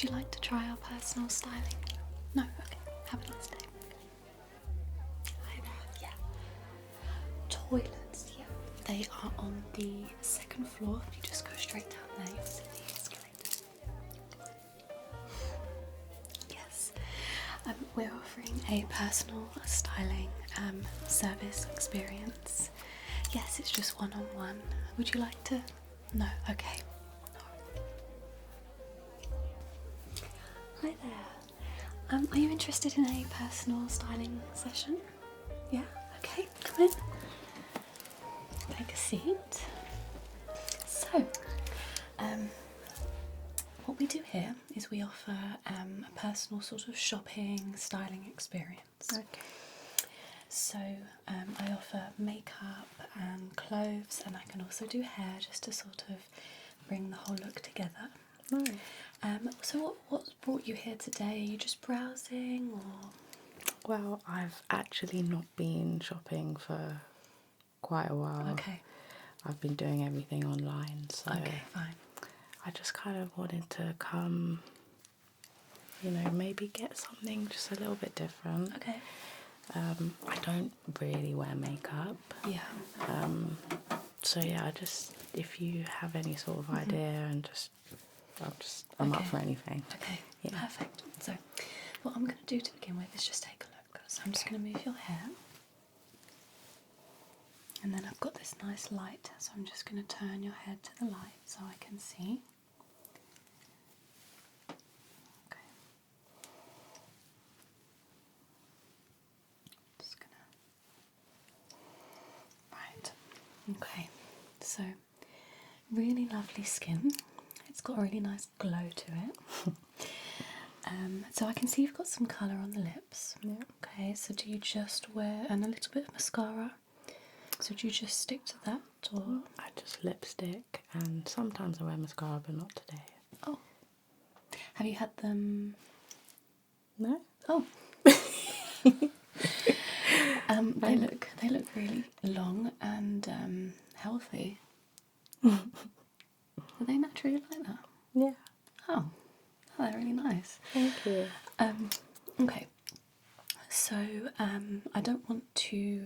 Would you like to try our personal styling? No? Okay. Have a nice day. Hi there. Yeah. Toilets, yeah. They are on the second floor. If you just go straight down there, you'll see the escalator. Yes. We're offering a personal styling service experience. Yes, it's just one-on-one. Would you like to? No? Okay. Hi there. Are you interested in a personal styling session? Yeah? Okay, come in. Take a seat. So, what we do here is we offer a personal sort of shopping, styling experience. Okay. So, I offer makeup and clothes, and I can also do hair just to sort of bring the whole look together. Nice. So what's brought you here today? Are you just browsing or? Well, I've actually not been shopping for quite a while. Okay. I've been doing everything online, so Okay, fine. I just kind of wanted to come, maybe get something just a little bit different. Okay. I don't really wear makeup. Yeah. So yeah, if you have any sort of idea and I'm up for anything. Okay, Yeah. perfect. So what I'm going to do to begin with is just take a look. So I'm just going to move your hair. And then I've got this nice light, so I'm just going to turn your head to the light so I can see. Okay. Just gonna. Right. Okay. So really lovely skin. It's got a really nice glow to it. So I can see you've got some colour on the lips. Yeah. Okay, so do you just wear, and a little bit of mascara? So do you just stick to that, or? I just lipstick and sometimes I wear mascara, but not today. Oh. Have you had them? No? Oh. They look really long and healthy. Are they naturally like that? Yeah. Oh, they're really nice. Thank you. Okay, so I don't want to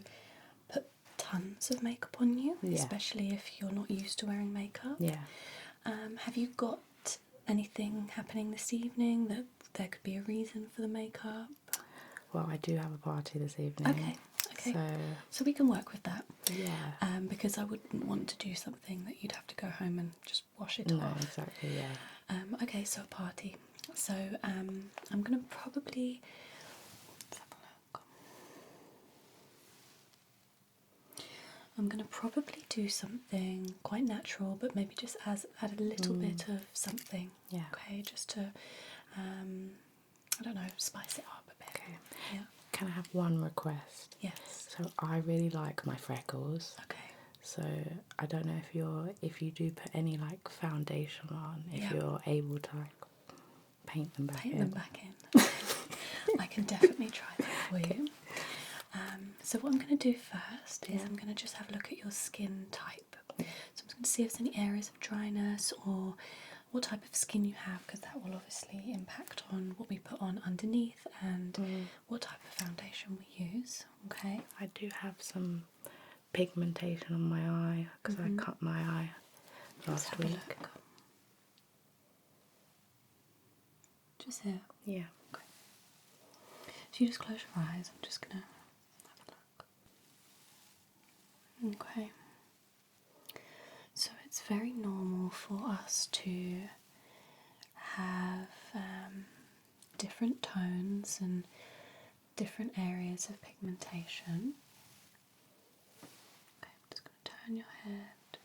put tons of makeup on you, Yeah. especially if you're not used to wearing makeup. Yeah. Have you got anything happening this evening that there could be a reason for the makeup? Well, I do have a party this evening. Okay. So we can work with that. Yeah. Because I wouldn't want to do something that you'd have to go home and just wash it No, off. exactly, yeah. Okay, so a party. So I'm going to probably... Let's have a look. I'm going to probably do something quite natural, but maybe just add a little bit of something. Yeah. Okay, just to, I don't know, spice it up a bit. Okay. Yeah. Can I have one request? Yes. So I really like my freckles. Okay. So I don't know if you do put any like foundation on, if Yeah. you're able to like paint them back in. Paint them back in. I can definitely try that for you. So what I'm going to do first is I'm going to just have a look at your skin type. So I'm going to see if there's any areas of dryness or what type of skin you have, because that will obviously impact on what we put on underneath and what type of foundation we use. Okay. I do have some pigmentation on my eye because I cut my eye Let's last have week. a look. Just here. Yeah. Okay. So you just close your eyes. I'm just gonna have a look. Okay. So it's very normal for us to have different tones and different areas of pigmentation. Okay, I'm just going to turn your head.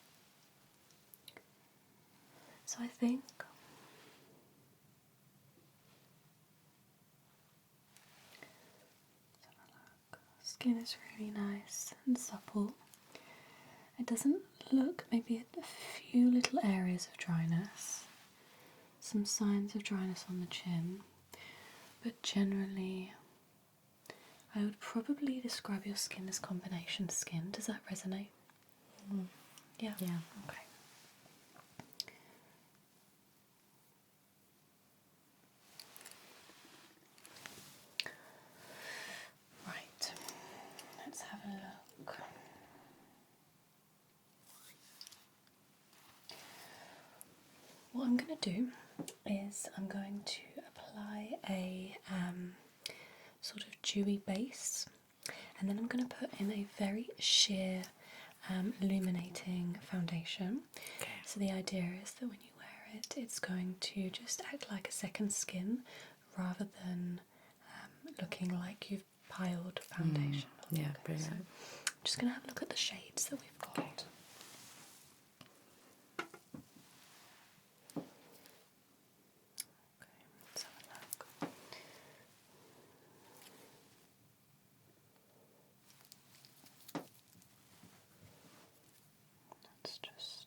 So I think skin is really nice and supple. It doesn't look, maybe a few little areas of dryness, some signs of dryness on the chin, but generally I would probably describe your skin as combination skin. Does that resonate? Yeah? Yeah. Okay. what I'm going to do is I'm going to apply a sort of dewy base, and then I'm going to put in a very sheer illuminating foundation. Okay. So the idea is that when you wear it, it's going to just act like a second skin rather than looking like you've piled foundation. Yeah, Okay, brilliant. so I'm just going to have a look at the shades that we've got. Okay. Let's have a look. Let's just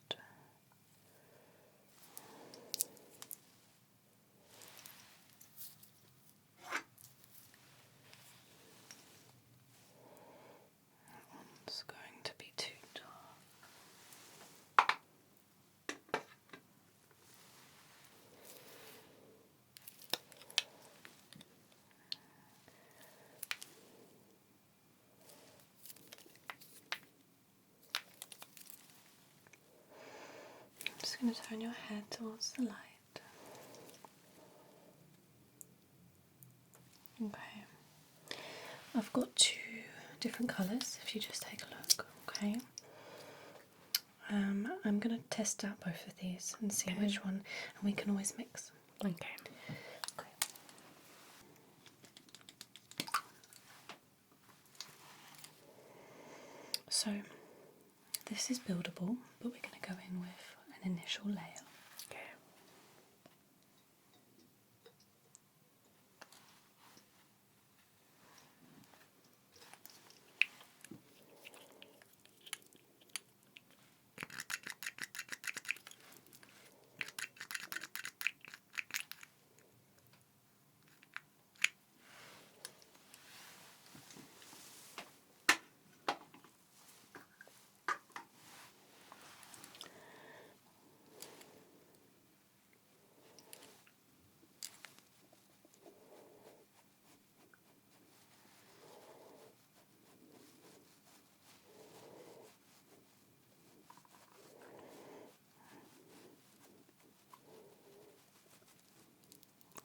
it's going to be too dark. I'm just going to turn your head towards the light. Okay. I've got two different colours if you just take a look, okay? I'm going to test out both of these and see which one, and we can always mix. Okay. Okay. So, this is buildable, but we're going to go in with an initial layer. Okay.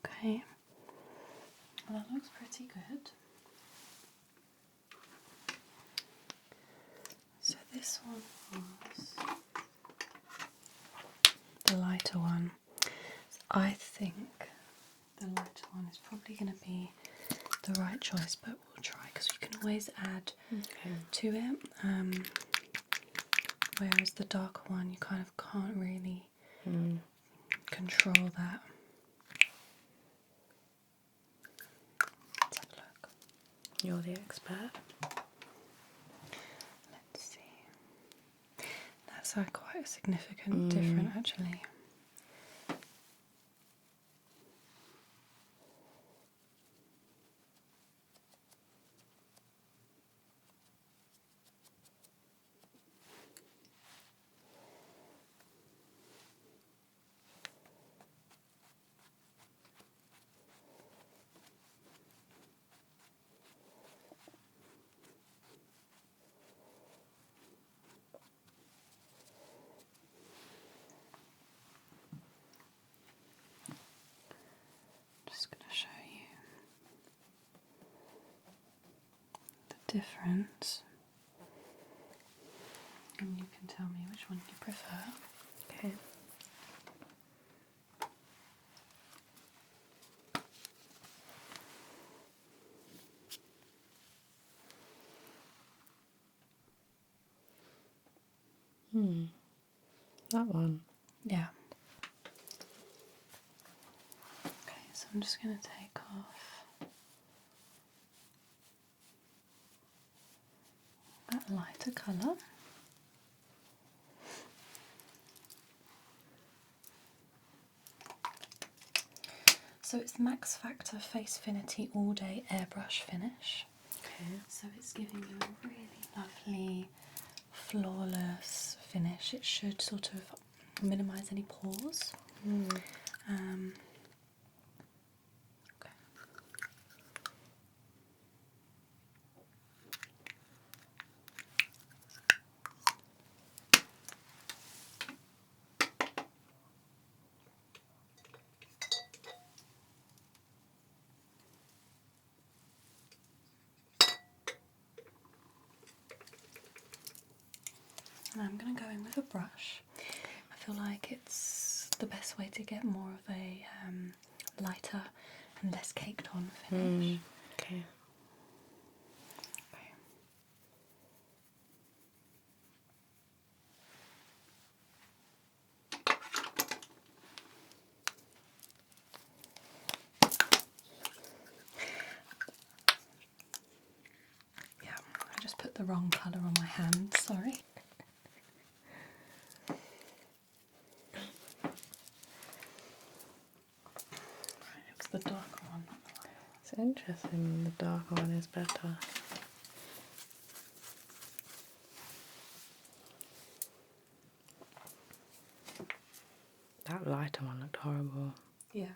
Okay. Well, that looks pretty good. So this one was the lighter one. I think the lighter one is probably going to be the right choice, but we'll try because we can always add to it. Whereas the darker one, you kind of can't really control that. Let's have a look. You're the expert. Let's see. That's quite a significant difference, actually. Just going to show you the difference, and you can tell me which one you prefer. Okay. That one. Yeah. Okay, so I'm just going to take off that lighter colour. So it's the Max Factor Facefinity All Day Airbrush Finish. Okay. So it's giving you a really lovely, flawless finish. It should sort of minimise any pores. Okay. I'm going to go in with a brush. I feel like it's the best way to get more of a lighter and less caked on finish. Okay. Yeah, I just put the wrong colour on my hand, sorry. It was the darker one, not the lighter one. It's interesting, the darker one is better. That lighter one looked horrible. Yeah.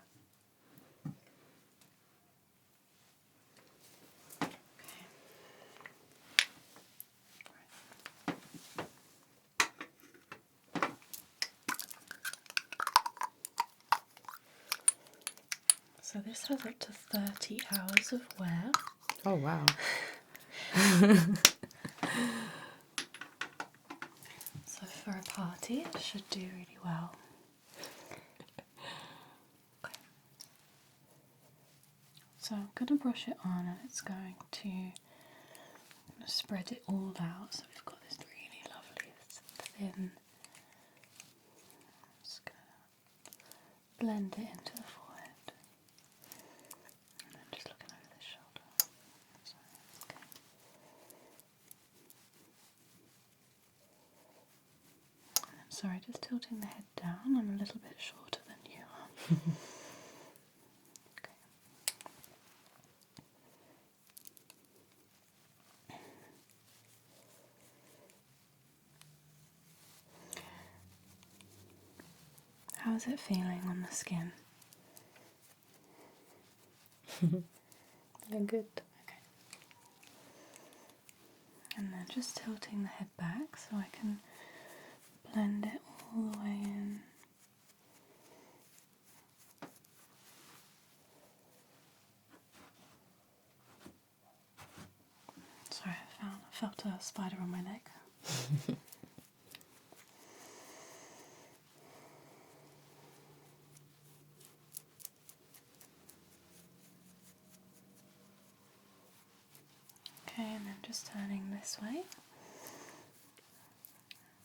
So this has up to 30 hours of wear. Oh wow. So for a party it should do really well. Okay. So I'm going to brush it on and it's going to spread it all out. So we've got this really lovely thin. Just going to blend it into the forehead. And then just looking over the shoulder. Okay. And I'm sorry, just tilting the head down. I'm a little bit shorter than you are. Okay. How is it feeling on the skin? They're good. Okay. And then just tilting the head back so I can blend it all the way in. Sorry, I felt a spider on my leg. Okay, and then just turning this way.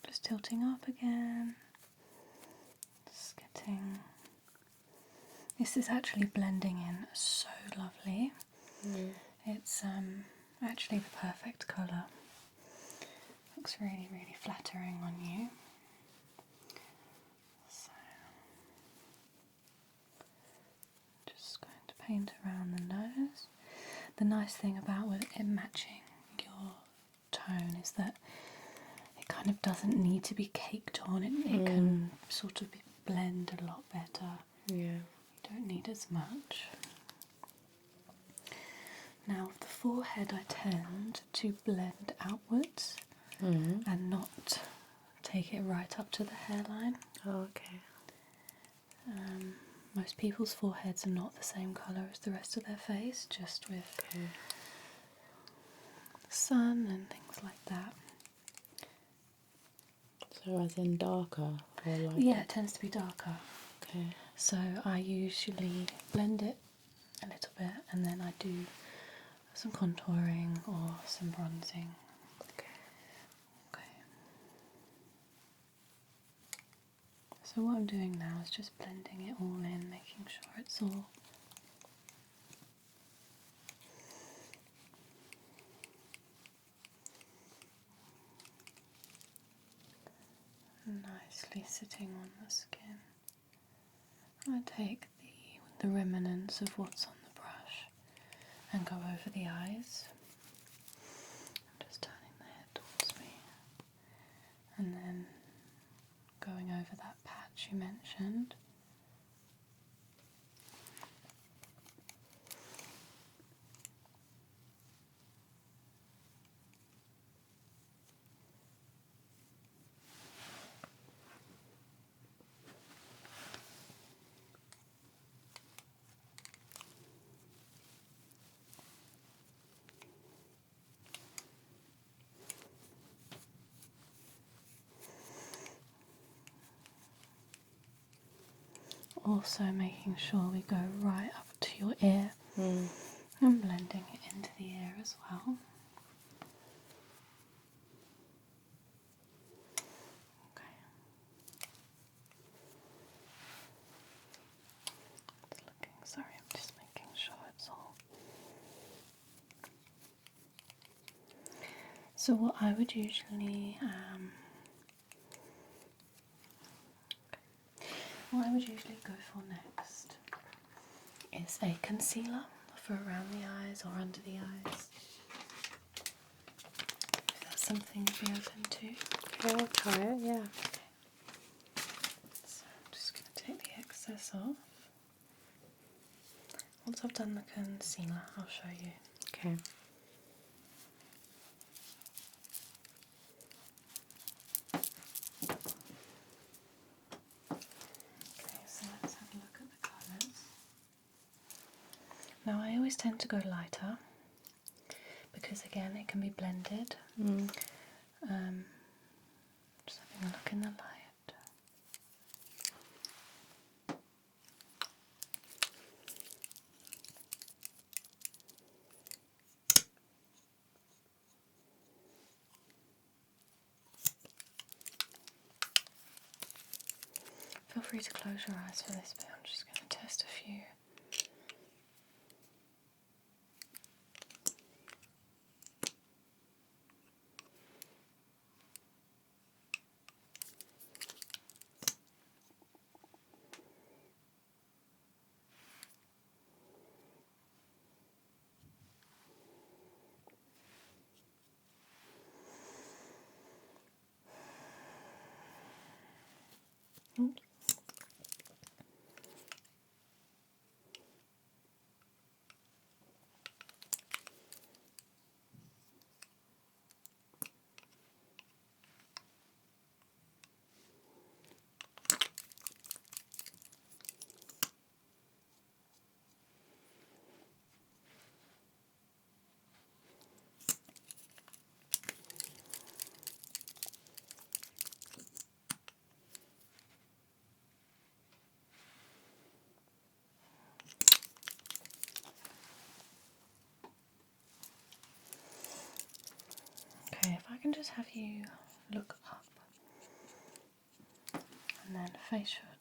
Just tilting up again. Just getting... This is actually blending in so lovely. It's actually the perfect colour. Looks really, really flattering on you. So, just going to paint around the nose. The nice thing about with it matching your tone is that it kind of doesn't need to be caked on. It can sort of blend a lot better. Yeah. You don't need as much. Now with the forehead I tend to blend outwards and not take it right up to the hairline. Oh, okay. Most people's foreheads are not the same colour as the rest of their face, just with the sun and things like that. So as in darker or lighter? Yeah, it tends to be darker. Okay. So I usually blend it a little bit and then I do some contouring or some bronzing. Okay. Okay. So what I'm doing now is just blending it all in, making sure it's all nicely sitting on the skin. I take the remnants of what's on the brush and go over the eyes. I'm just turning the head towards me and then going over that patch you mentioned. also making sure we go right up to your ear and blending it into the ear as well. Okay. It's looking, sorry, I'm just making sure it's all. So what I would usually go for next is a concealer for around the eyes or under the eyes. If that's something you'd be open to. Yeah, I'll try it, yeah. So I'm just going to take the excess off. Once I've done the concealer, I'll show you. Okay. Okay, so let's have a look at the colours. Now I always tend to go lighter because again it can be blended. Just having a look in the light. Feel free to close your eyes for this bit. I'm just going to test a few. Oops. Okay, if I can just have you look up and then face your.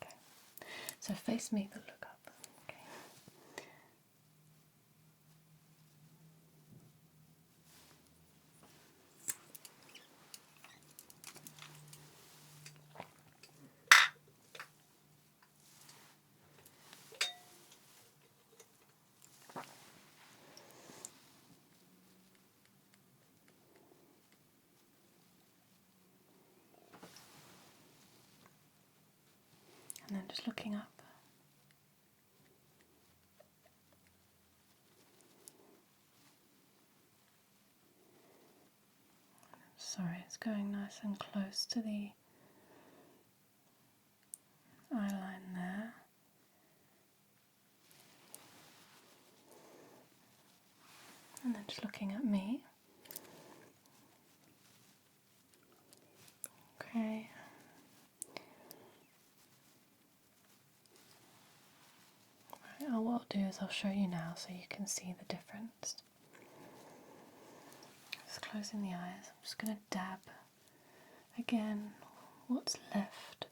Okay, so face me but look up. Okay. And then just looking up. Sorry, it's going nice and close to the eyeline there. And then just looking at me. Okay. Right, what I'll do is I'll show you now so you can see the difference. Just closing the eyes. I'm just going to dab again what's left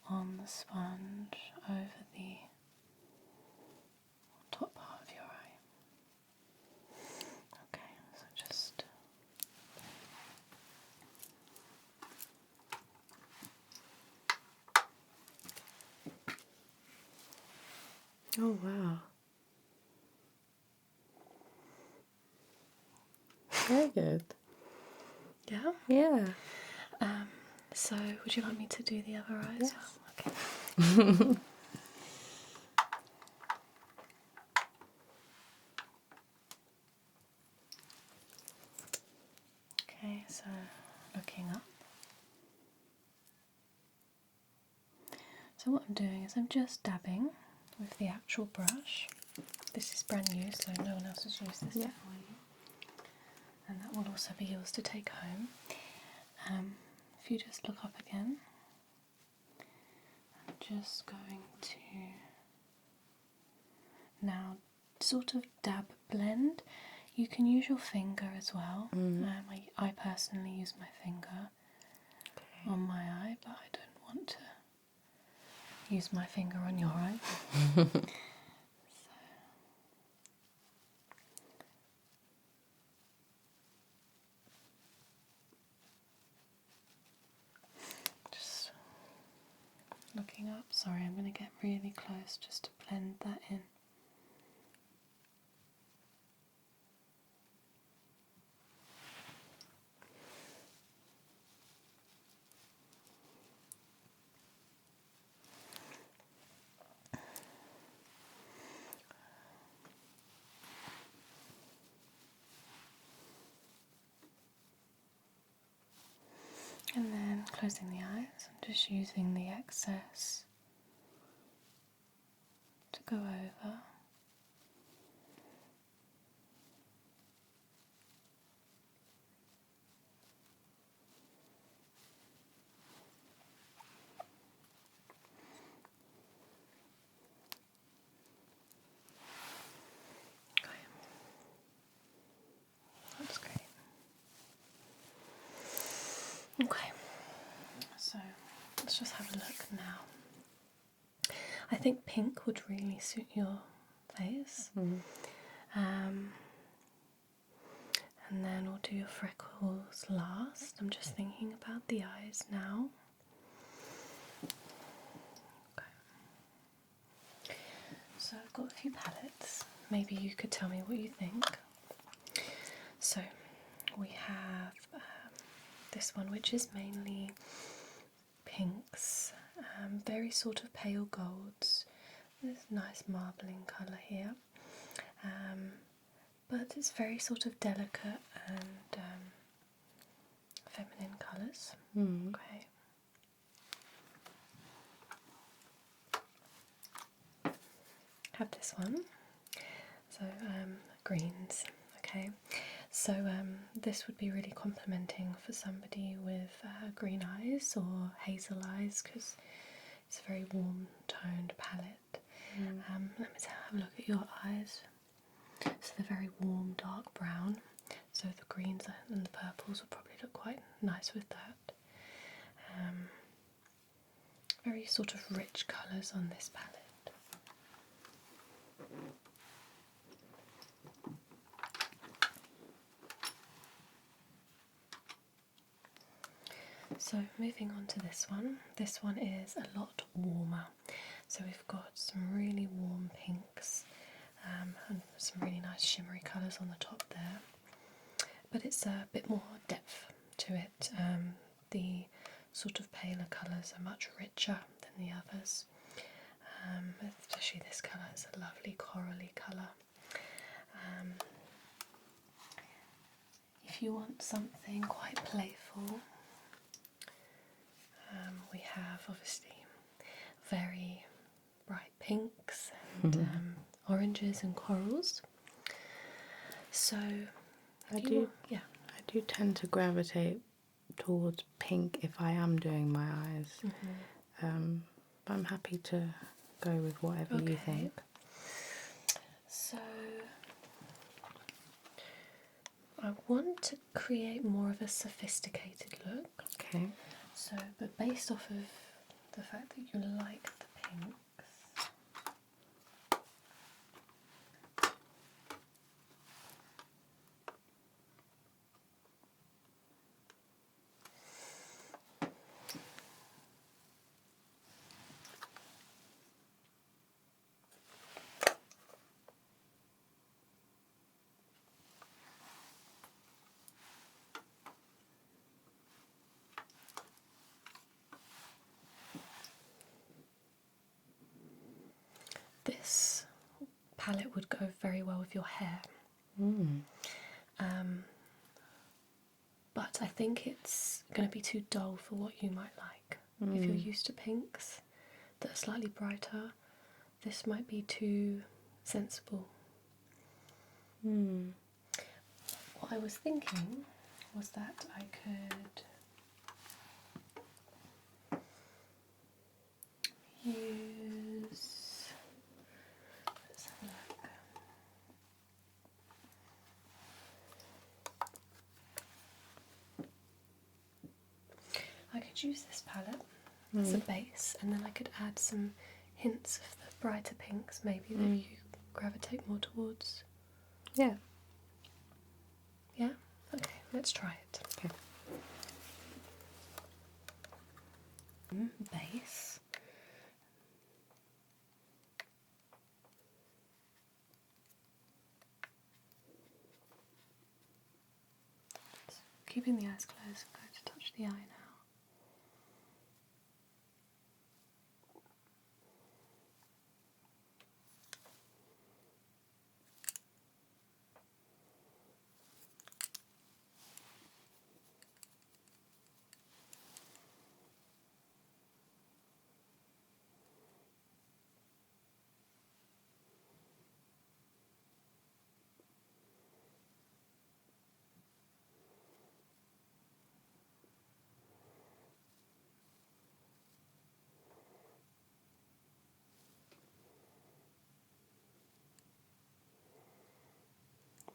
on the sponge over the top part of your eye. Okay, so just Oh, wow. Very good. yeah. Yeah. So would you like me to do the other eye Yes. as well? Okay. Okay, so looking up. So what I'm doing is I'm just dabbing with the actual brush. This is brand new, so no one else has used this before you. And that will also be yours to take home. If you just look up again, and just going to now sort of dab blend. You can use your finger as well. I personally use my finger on my eye, but I don't want to use my finger on your eye. Just looking up. Sorry, I'm going to get really close just to blend that in. And then closing the eyes, I'm just using the excess to go over. Okay. That's great. Okay, so let's just have a look now. I think pink would really suit your face. And then we'll do your freckles last. I'm just thinking about the eyes now. Okay. So I've got a few palettes. Maybe you could tell me what you think. So we have this one, which is mainly pinks, very sort of pale golds. This nice marbling colour here, but it's very sort of delicate and feminine colours. Okay. Have this one. So greens. Okay. So this would be really complimenting for somebody with green eyes or hazel eyes, because it's a very warm toned palette. Let me have a look at your eyes. So they're very warm dark brown, so the greens and the purples will probably look quite nice with that. Very sort of rich colours on this palette. So moving on to this one. This one is a lot warmer. So we've got some really warm pinks and some really nice shimmery colours on the top there. But it's a bit more depth to it. The sort of paler colours are much richer than the others. Especially this colour is a lovely corally colour. If you want something quite playful, we have obviously very bright pinks and oranges and corals. So I do tend to gravitate towards pink if I am doing my eyes. But I'm happy to go with whatever you think. So I want to create more of a sophisticated look. Okay. So, but based off of the fact that you like the pinks, this palette would go very well with your hair. But I think it's going to be too dull for what you might like. If you're used to pinks that are slightly brighter, this might be too sensible. What I was thinking was that I could use could use this palette as a base, and then I could add some hints of the brighter pinks, maybe that you gravitate more towards. Yeah. Yeah? Okay, let's try it. Okay. Base. So, keeping the eyes closed, I'm going to touch the eye now.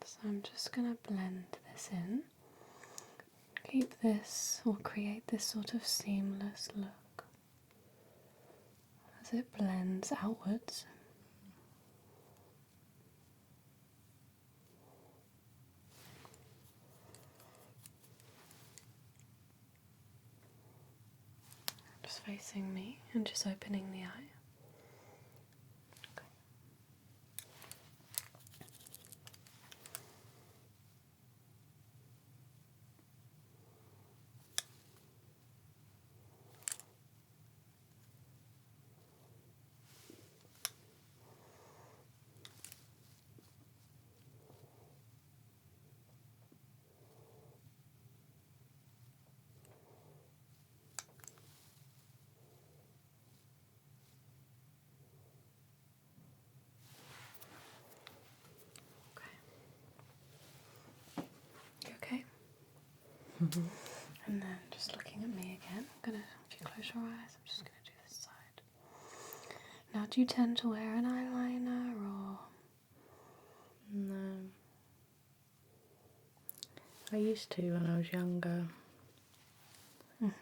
So I'm just going to blend this in, keep this, or create this sort of seamless look as it blends outwards. Just facing me and just opening the eye. Okay. And then just looking at me again, I'm gonna, if you close your eyes, I'm just gonna do this side. Now, do you tend to wear an eyeliner or? No. I used to when I was younger. But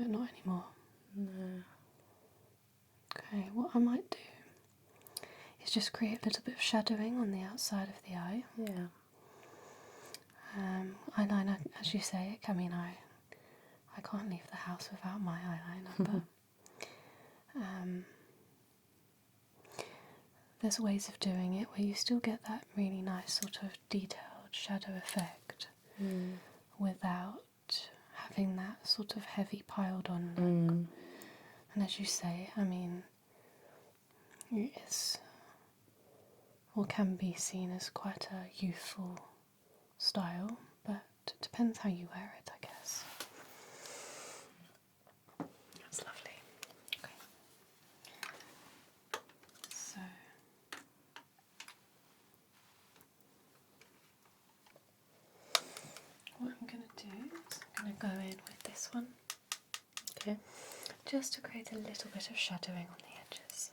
not anymore. No. Okay, what I might do is just create a little bit of shadowing on the outside of the eye. Yeah. Eyeliner, as you say, I mean, I can't leave the house without my eyeliner, but there's ways of doing it where you still get that really nice sort of detailed shadow effect without having that sort of heavy piled on look. And as you say, I mean, it's or can be seen as quite a youthful style, but it depends how you wear it, I guess. That's lovely. Okay. So what I'm going to do is I'm going to go in with this one. Okay. Just to create a little bit of shadowing on the edges.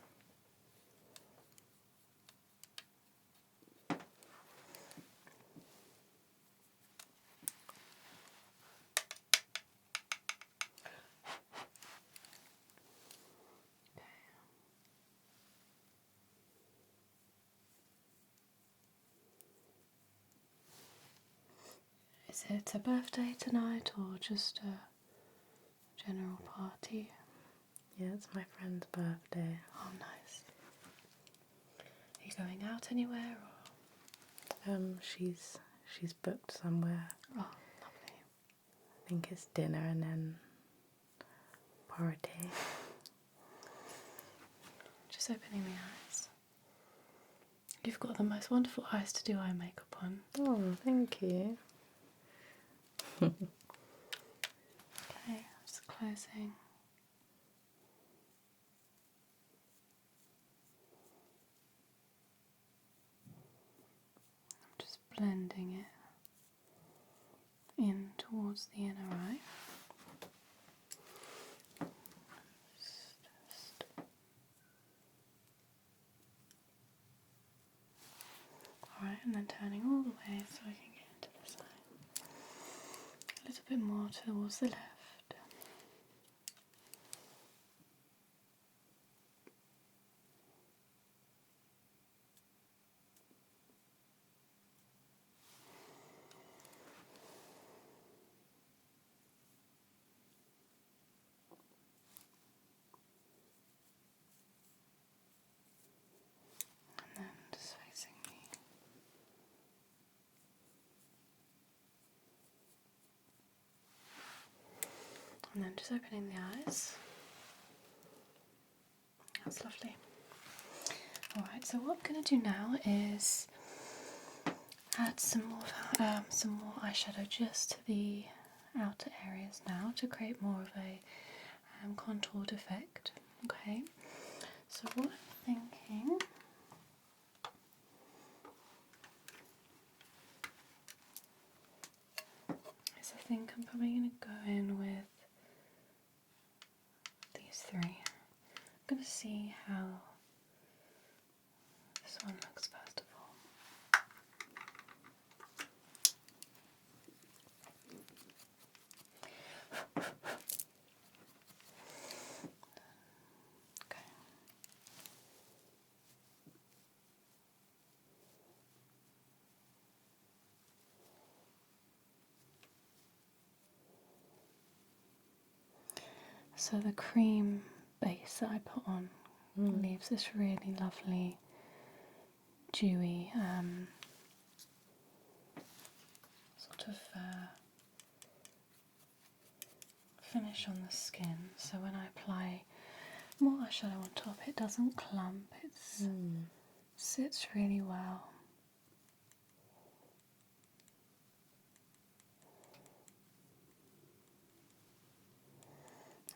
Is it a birthday tonight or just a general party? Yeah, it's my friend's birthday. Oh, nice. Are you going out anywhere or? She's booked somewhere. Oh, lovely. I think it's dinner and then party. Just opening the eyes. You've got the most wonderful eyes to do eye makeup on. Oh, thank you. Okay, just closing. I'm just blending it in towards the inner eye. Alright, and then turning all the way so I can get into the side. A little bit more towards the left. And then just facing me. And then just opening the eyes. That's lovely. Alright, so what I'm going to do now is add some more eyeshadow just to the outer areas now to create more of a contoured effect. Okay, so what I'm thinking is I think I'm probably going to go in with these three. I'm going to see how this one looks first of all. Okay. So the cream base that I put on leaves this really lovely, dewy sort of finish on the skin. So when I apply more eyeshadow on top, it doesn't clump. It sits really well.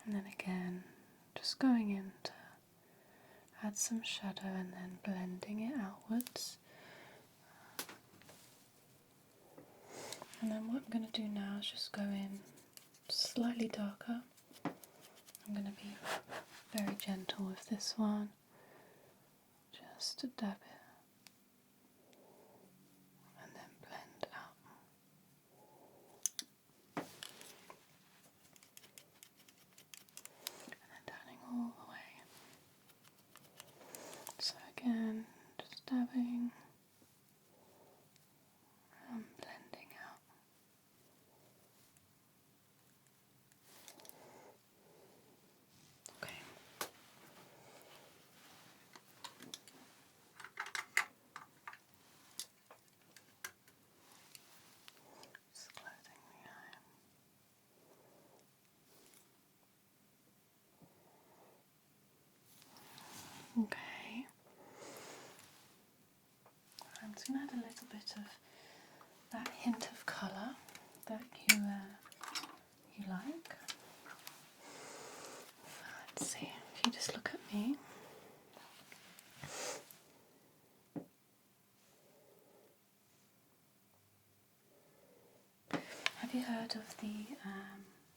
And then again, just going in to add some shadow and then blending it outwards. And then what I'm going to do now is just go in slightly darker. I'm going to be very gentle with this one, just to dab it and then blend out. And then turning all the way. So again, just dabbing and blending out. Okay. Just closing the eye. Okay. I'm just going to add a little bit of that hint of colour that you like. Let's see, if you just look at me. Have you heard of the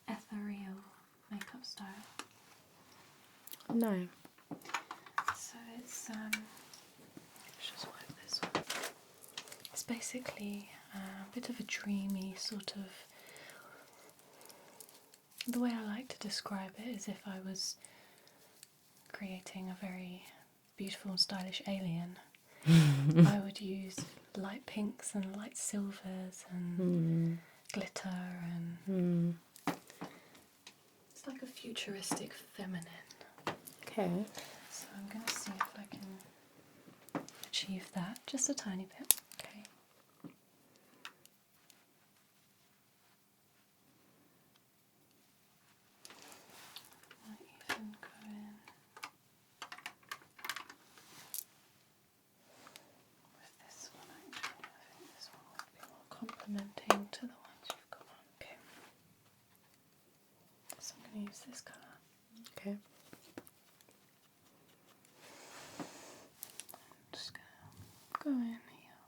Ethereal makeup style? No. So it's let's just wipe this one. It's basically a bit of a dreamy sort of. The way I like to describe it is if I was creating a very beautiful and stylish alien, I would use light pinks and light silvers and glitter and it's like a futuristic feminine. Okay. So I'm going to see if I can achieve that just a tiny bit. Okay. Might even go in with this one actually. I think this one would be more complementing to the ones you've got on. Okay. So I'm going to use this colour. Okay. I'm just going to go in here.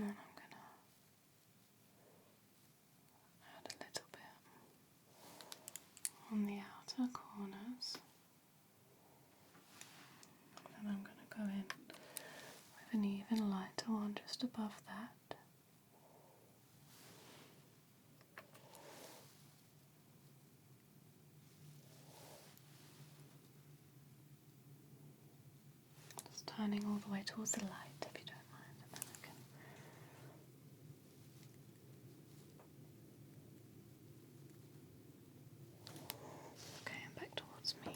And then I'm going to add a little bit on the outer corners. And then I'm going to go in with an even lighter one just above that. Just turning all the way towards the light if you don't mind. And then I can okay, and back towards me.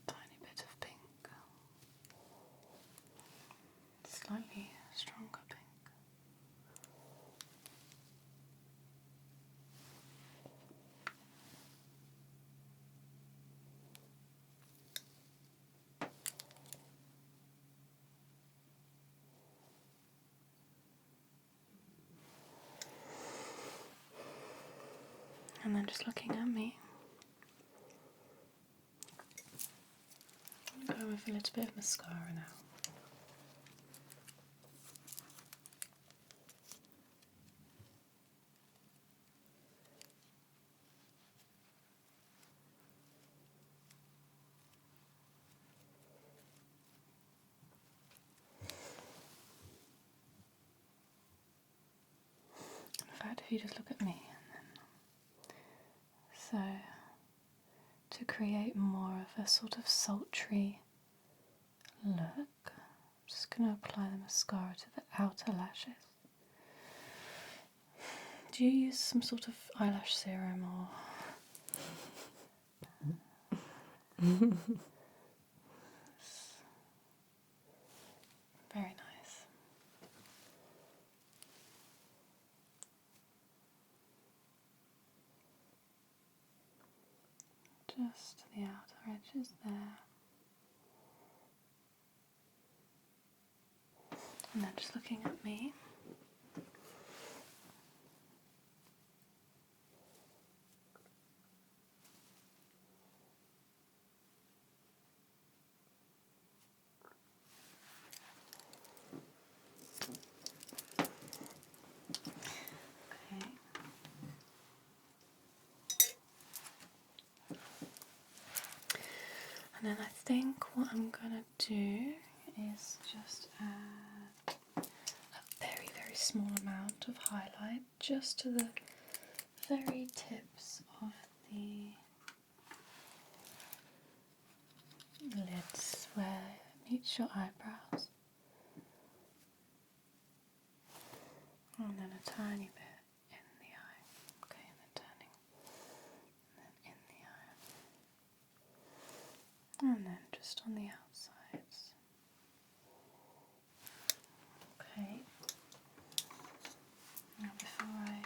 Tiny bit of pink. Slightly stronger pink. And then just looking at me, I'm going to go with a little bit of mascara now. In fact, if you just look at me, and then, so to create more of a sort of sultry look, I'm just going to apply the mascara to the outer lashes. Do you use some sort of eyelash serum or? Very nice. Just the outer edges there. And then just looking at me. Okay. And then I think what I'm gonna do is just add a very, very small amount of highlight just to the very tips of the lids where it meets your eyebrows. And then a tiny bit in the eye. Okay, and then turning. And then in the eye. And then just on the outsides. Okay. Now before I...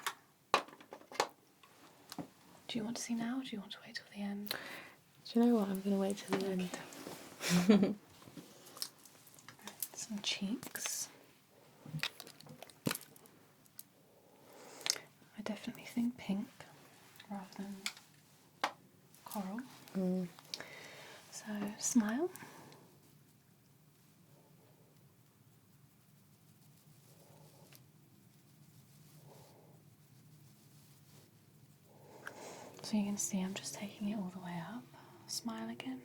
Do you want to see now or do you want to wait till the end? Do you know what? I'm going to wait till the end. Some cheeks. I definitely think pink rather than coral. So smile. So you can see I'm just taking it all the way up. Smile again.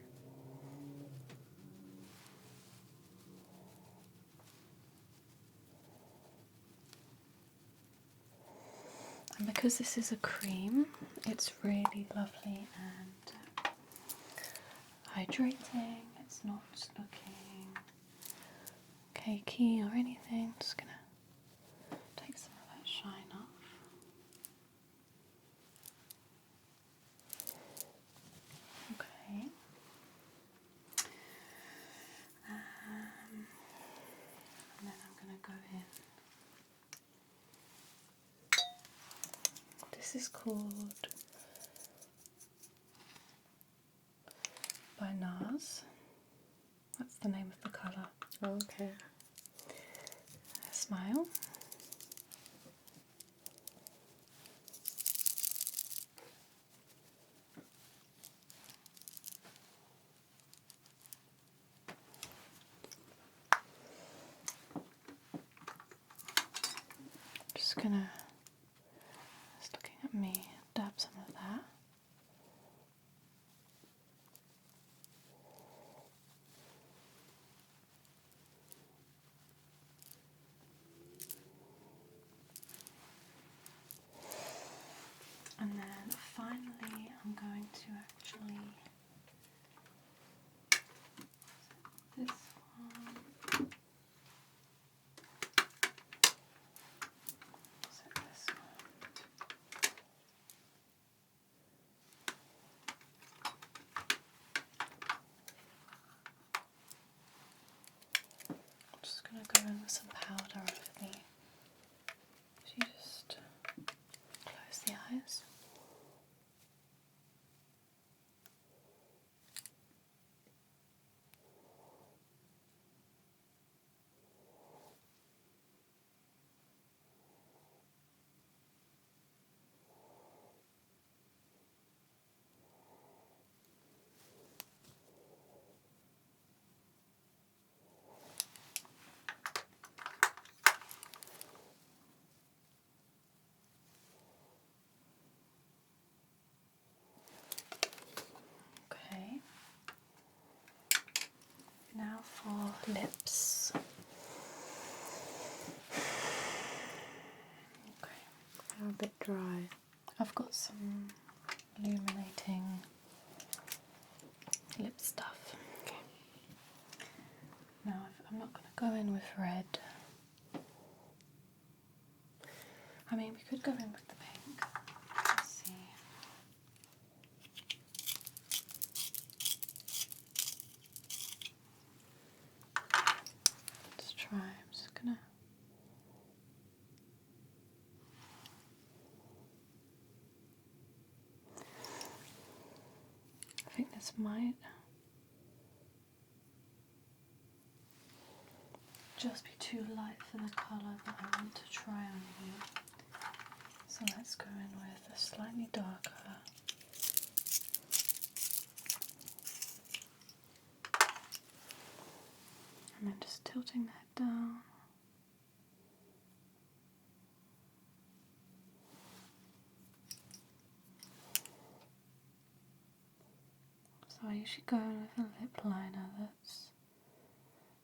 And because this is a cream, it's really lovely and hydrating. It's not looking cakey or anything. Just gonna take some of that shine off. Okay. And then I'm gonna go in. This is called by NARS. That's the name of the colour. Oh, okay. smile. Just gonna, just looking at me, dab some of that. And then finally I'm going to actually, this one, so this one. I'm just going to go in with some powder over the, so you just close the eyes. Okay, now for lips. Okay, They're a bit dry. I've got some illuminating lip stuff. Okay. Now I'm not going to go in with red. I mean, we could go in with the pink. Let's see. Let's try. I'm just gonna. I think this might just be too light for the colour that I want to try on you. So let's go in with a slightly darker. And then just tilting that down. So I usually go in with a lip liner that's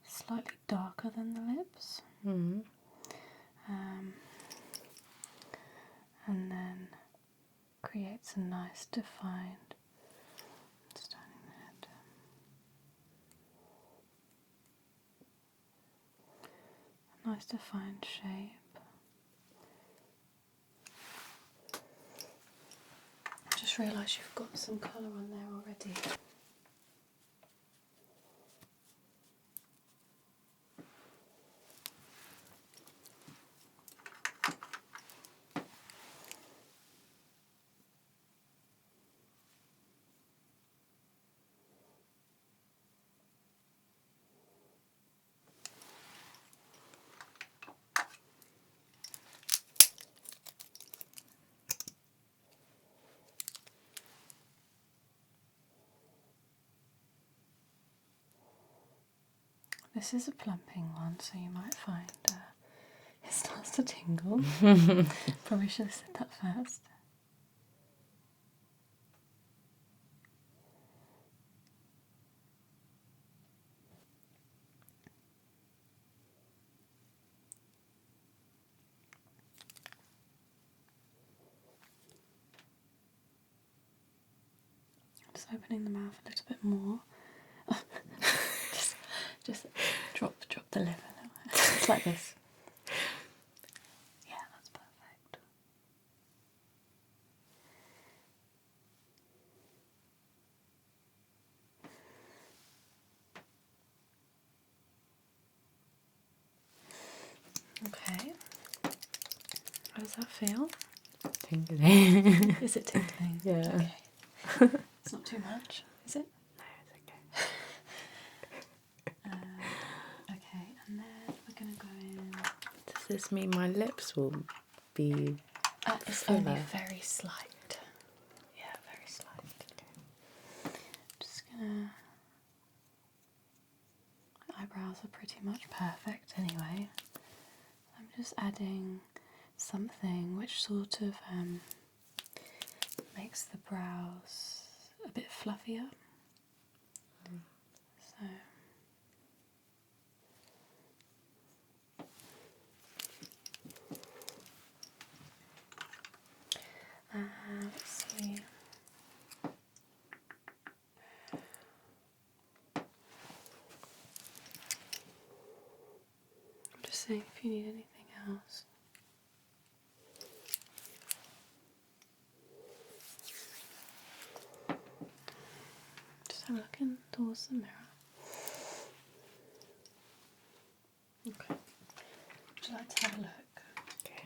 slightly darker than the lips. Mm-hmm. And then creates a nice defined standing head. A nice defined shape. I just realised you've got some colour on there already. This is a plumping one, so you might find it starts to tingle. Probably should have said that first. Just opening the mouth a little bit more. just drop the lip a little. It's like this. Yeah, that's perfect. Okay. How does that feel? Tingling. Is it tingling? Yeah. Okay. It's not too much, is it? No, it's okay. Okay, and then we're going to go in to this mean my lips will be it's fuller? only very slight. Yeah, very slight. Just gonna... Eyebrows are pretty much perfect anyway. I'm just adding something which sort of makes the brows a bit fluffier. So let's see. I'm just saying if you need anything else. Just have a look in towards the mirror. Okay. Would you like to have a look? Okay.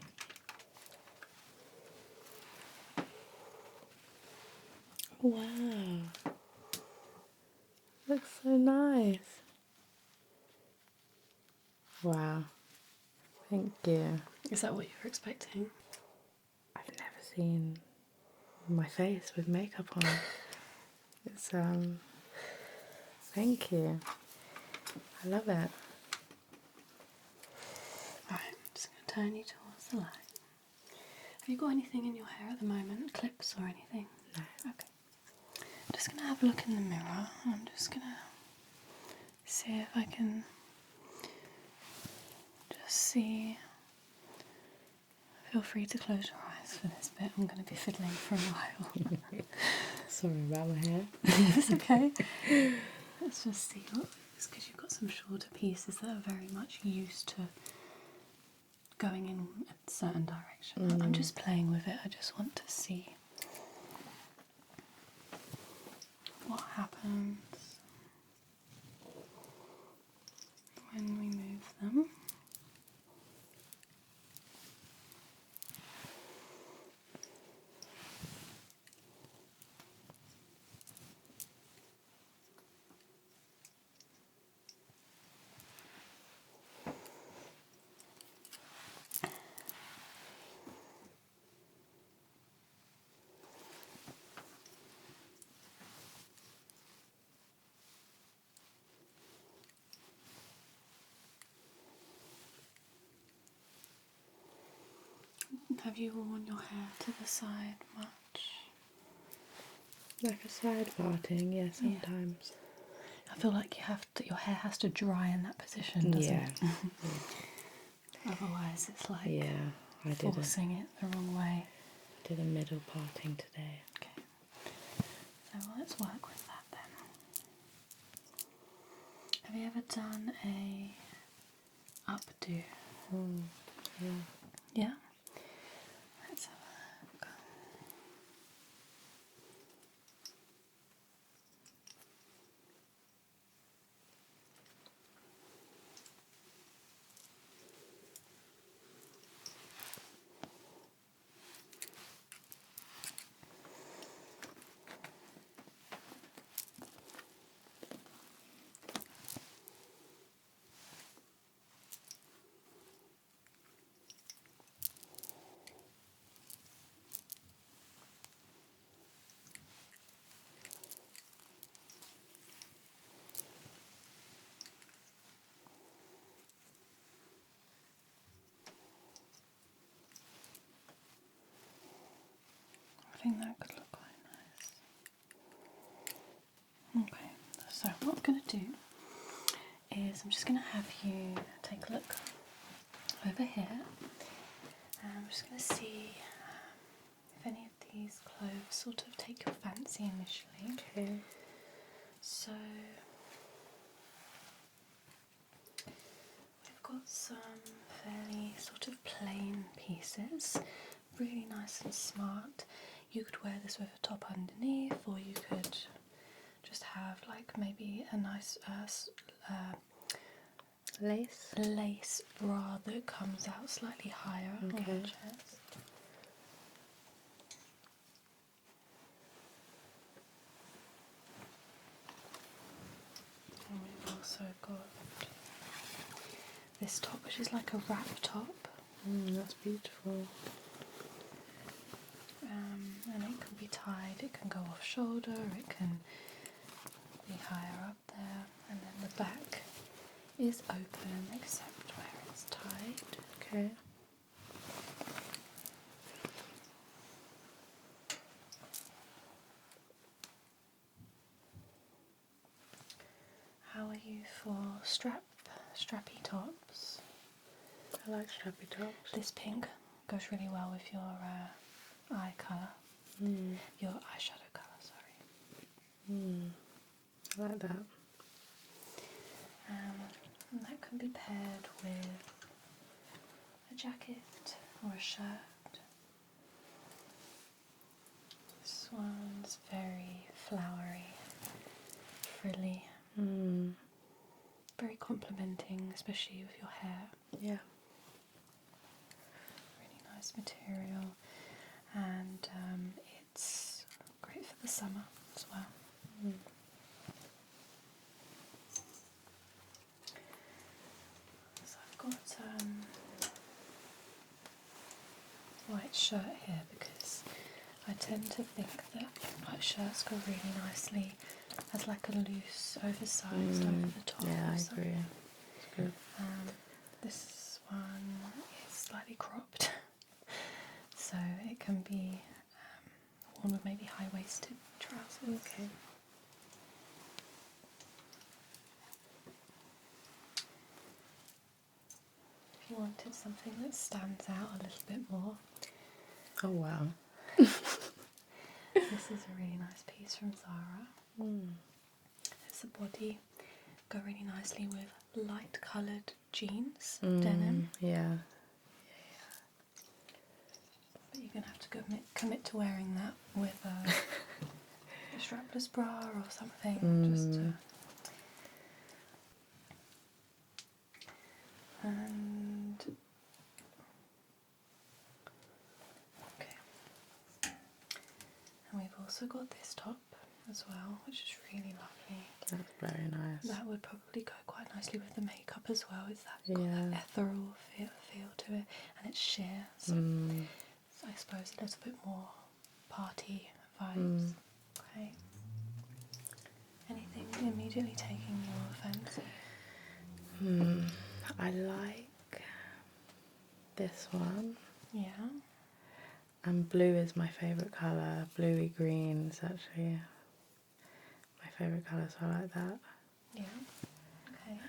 Wow. Looks so nice. Wow. Thank you. Is that what you were expecting? I've never seen my face with makeup on. It's thank you. I love it. Right, I'm just going to turn you towards the light. Have you got anything in your hair at the moment? Clips or anything? No. Okay. I'm just going to have a look in the mirror. I'm just going to see if I can just see. Feel free to close your eyes for this bit. I'm going to be fiddling for a while. Sorry about my hair. It's okay. Let's just see what it's because you've got some shorter pieces that are very much used to going in a certain direction. I'm just playing with it. I just want to see what happens when we move them. Have you worn your hair to the side much? Like a side parting, yeah, sometimes. I feel like you have to, your hair has to dry in that position, doesn't it? Otherwise it's like forcing it the wrong way. Did a middle parting today. Okay. So let's work with that then. Have you ever done a updo? Yeah. Yeah? Let's have a look. I think that could look quite nice. Okay, so what I'm going to do is I'm just going to have you take a look over here. And I'm just going to see if any of these clothes sort of take your fancy initially. Okay. So we've got some fairly sort of plain pieces, really nice and smart. You could wear this with a top underneath, or you could just have like maybe a nice lace bra that comes out slightly higher on your chest. And we've also got this top, which is like a wrap top. That's beautiful. And it can be tied, it can go off shoulder, it can be higher up there, and then the back is open except where it's tied. Okay. How are you for strappy tops? I like strappy tops. This pink goes really well with your eye colour. Your eyeshadow colour, sorry. I like that. And that can be paired with a jacket or a shirt. This one's very flowery, frilly, very complimenting, especially with your hair. Yeah. Really nice material, and it's great for the summer as well. So I've got white shirt here because I tend to think that white shirts go really nicely as like a loose, oversized over the top. Yeah, I So, agree. It's good. this one is slightly cropped, so it can be worn with maybe high-waisted trousers. Okay. If you wanted something that stands out a little bit more, Oh wow. this is a really nice piece from Zara. It's a body, go really nicely with light coloured jeans, denim. Yeah. But you're going to have to commit to wearing that with a strapless bra or something. Just and okay. And we've also got this top as well, which is really lovely. That's very nice. That would probably go quite nicely with the makeup as well. Is that got Yeah. that ethereal feel to it, and it's sheer, so I suppose a little bit more party vibes. Okay. Anything immediately taking your fancy? I like this one. Yeah. And blue is my favourite colour. Bluey green is actually my favourite colour, so I like that. Yeah. Okay.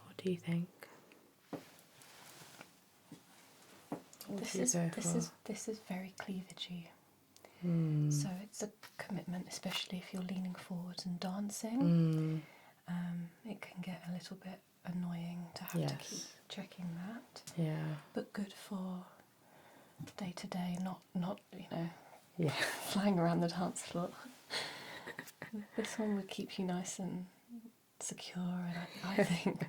What do you think? This is very cleavagey. So it's a commitment, especially if you're leaning forward and dancing. It can get a little bit annoying to have to keep checking that. Yeah. But good for day to day, not Yeah. flying around the dance floor. This one would keep you nice and secure, and I think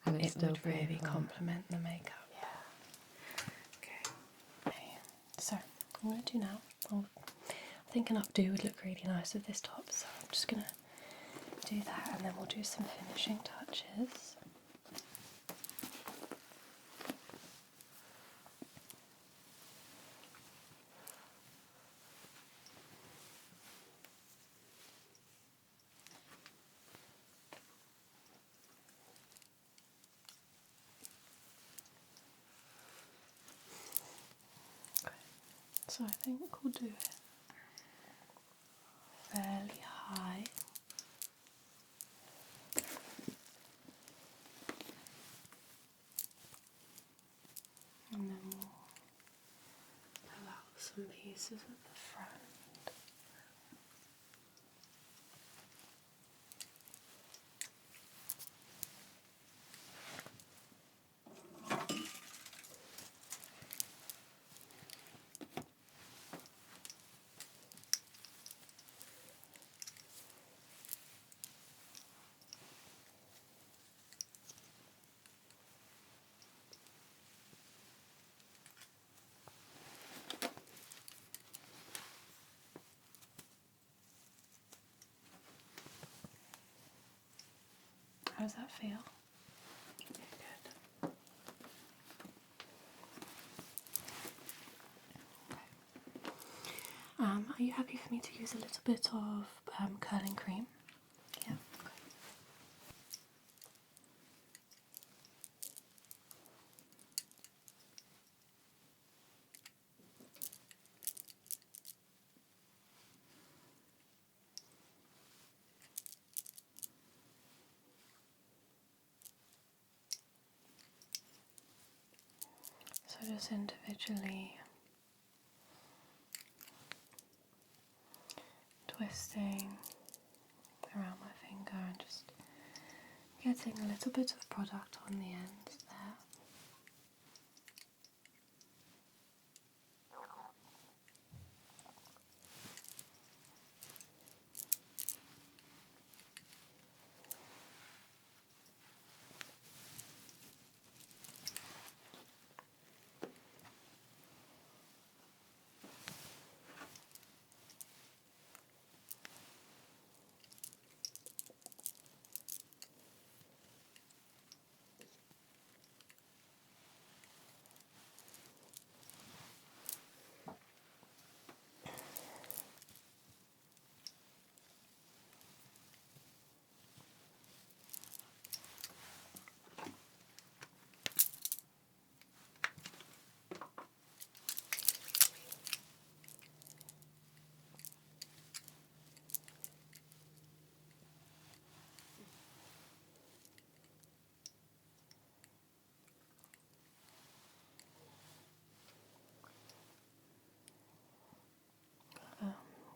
And it would really complement the makeup. Yeah. Okay. So I'm going to do now. I think an updo would look really nice with this top, so I'm just going to do that, and then we'll do some finishing touches. Okay. So I think we'll do it fairly high. And then we'll pull out some pieces at the front. How does that feel? Good. Are you happy for me to use a little bit of curling cream? Yeah. Okay. So just individually twisting around my finger and just getting a little bit of product on the end there.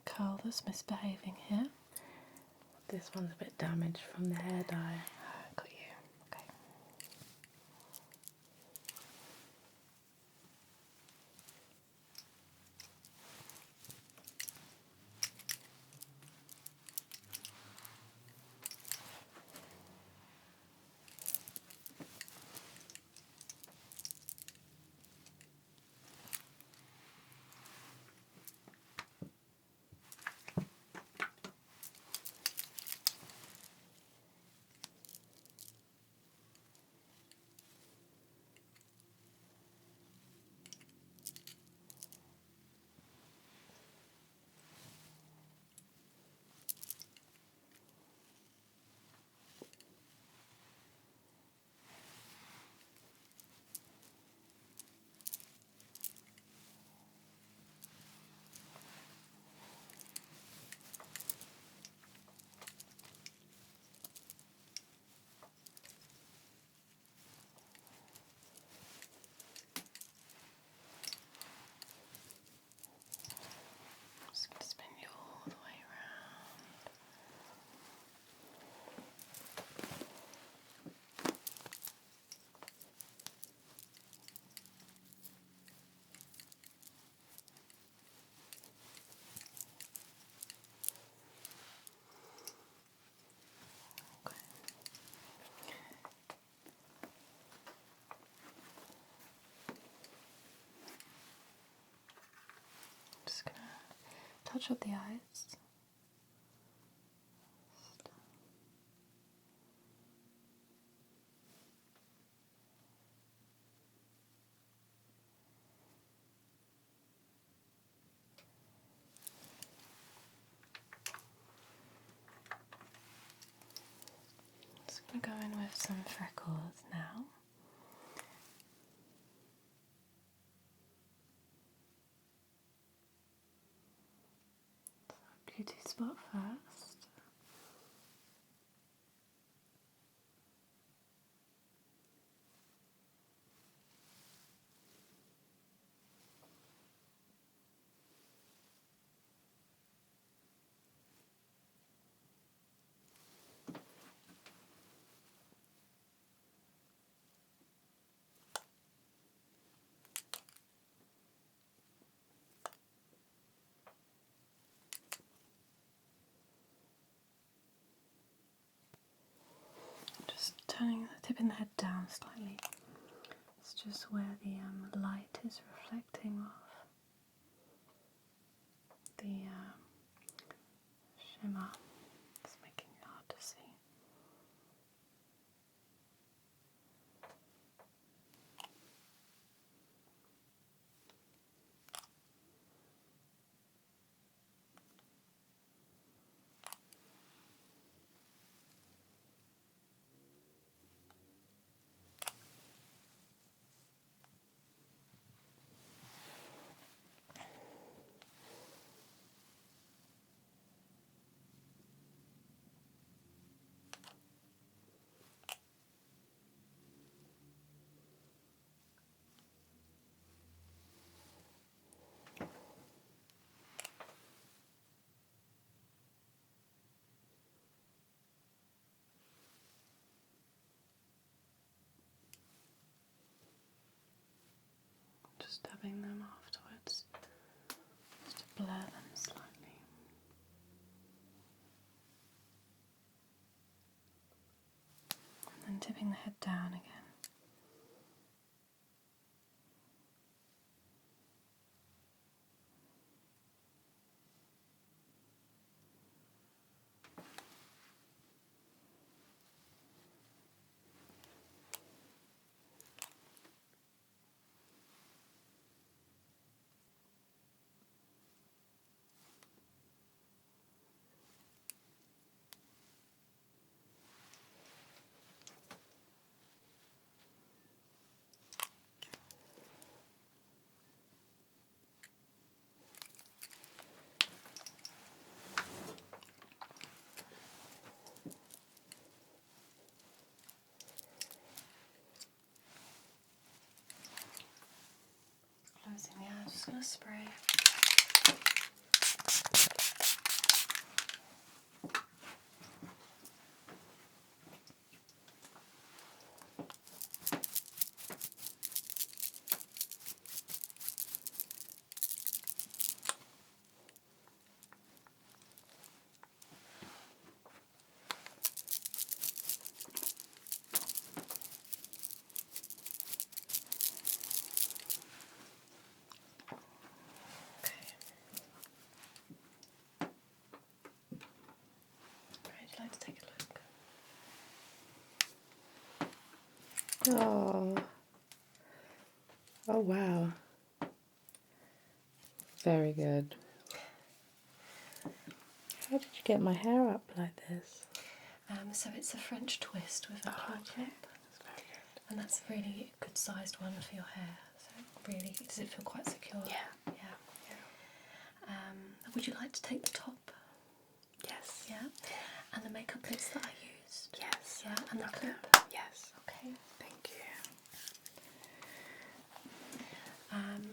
Curl that's misbehaving here. This one's a bit damaged from the hair dye. Got you. Okay. Just going to spin you all the way around. Okay. Just going to touch up the eyes. Just going to go in with some freckles now. Beauty spot first. Just turning, tipping the head down slightly. It's just where the light is reflecting off the shimmer. It's making it hard to see. just dabbing them afterwards, just to blur them slightly. And then tipping the head down again. Closing the eye, just going to spray. Would you like to take a look? Oh. Oh, wow. Very good. How did you get my hair up like this? So it's a French twist with a claw clip. That's very good. And that's a really good sized one for your hair. So really, does it feel quite secure? Yeah. Would you like to take the top? Yes. Yeah. And the makeup bits that I used? Yes. Yeah. And the clip? Yes. Okay. Thank you.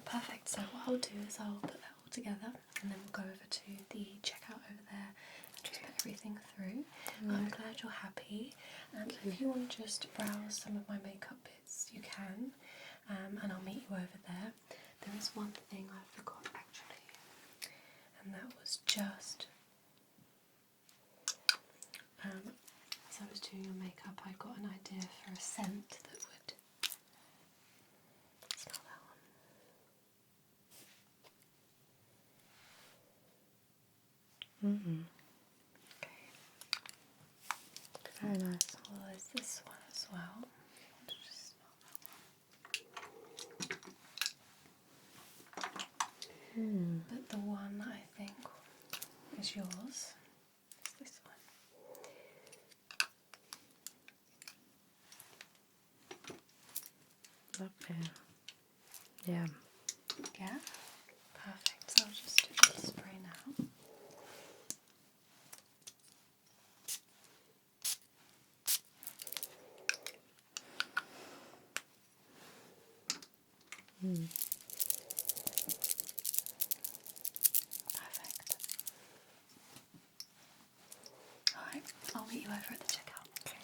Perfect. So what I'll do is I'll put that all together and then we'll go over to the checkout over there and just put everything through. I'm glad you're happy, and if you want to just browse some of my makeup bits you can, and I'll meet you over there. There is one thing I forgot actually, and that was just as I was doing your makeup I got an idea for a scent that would smell that one. Okay. Very nice. Well, there's this one as well. I'll just smell that one. But the one that I think is yours is this one. Lovely. Yeah. Yeah? Perfect. So I'll just do a little spray now. Perfect. Alright, I'll meet you over at the checkout. Okay.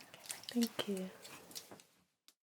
Thank you.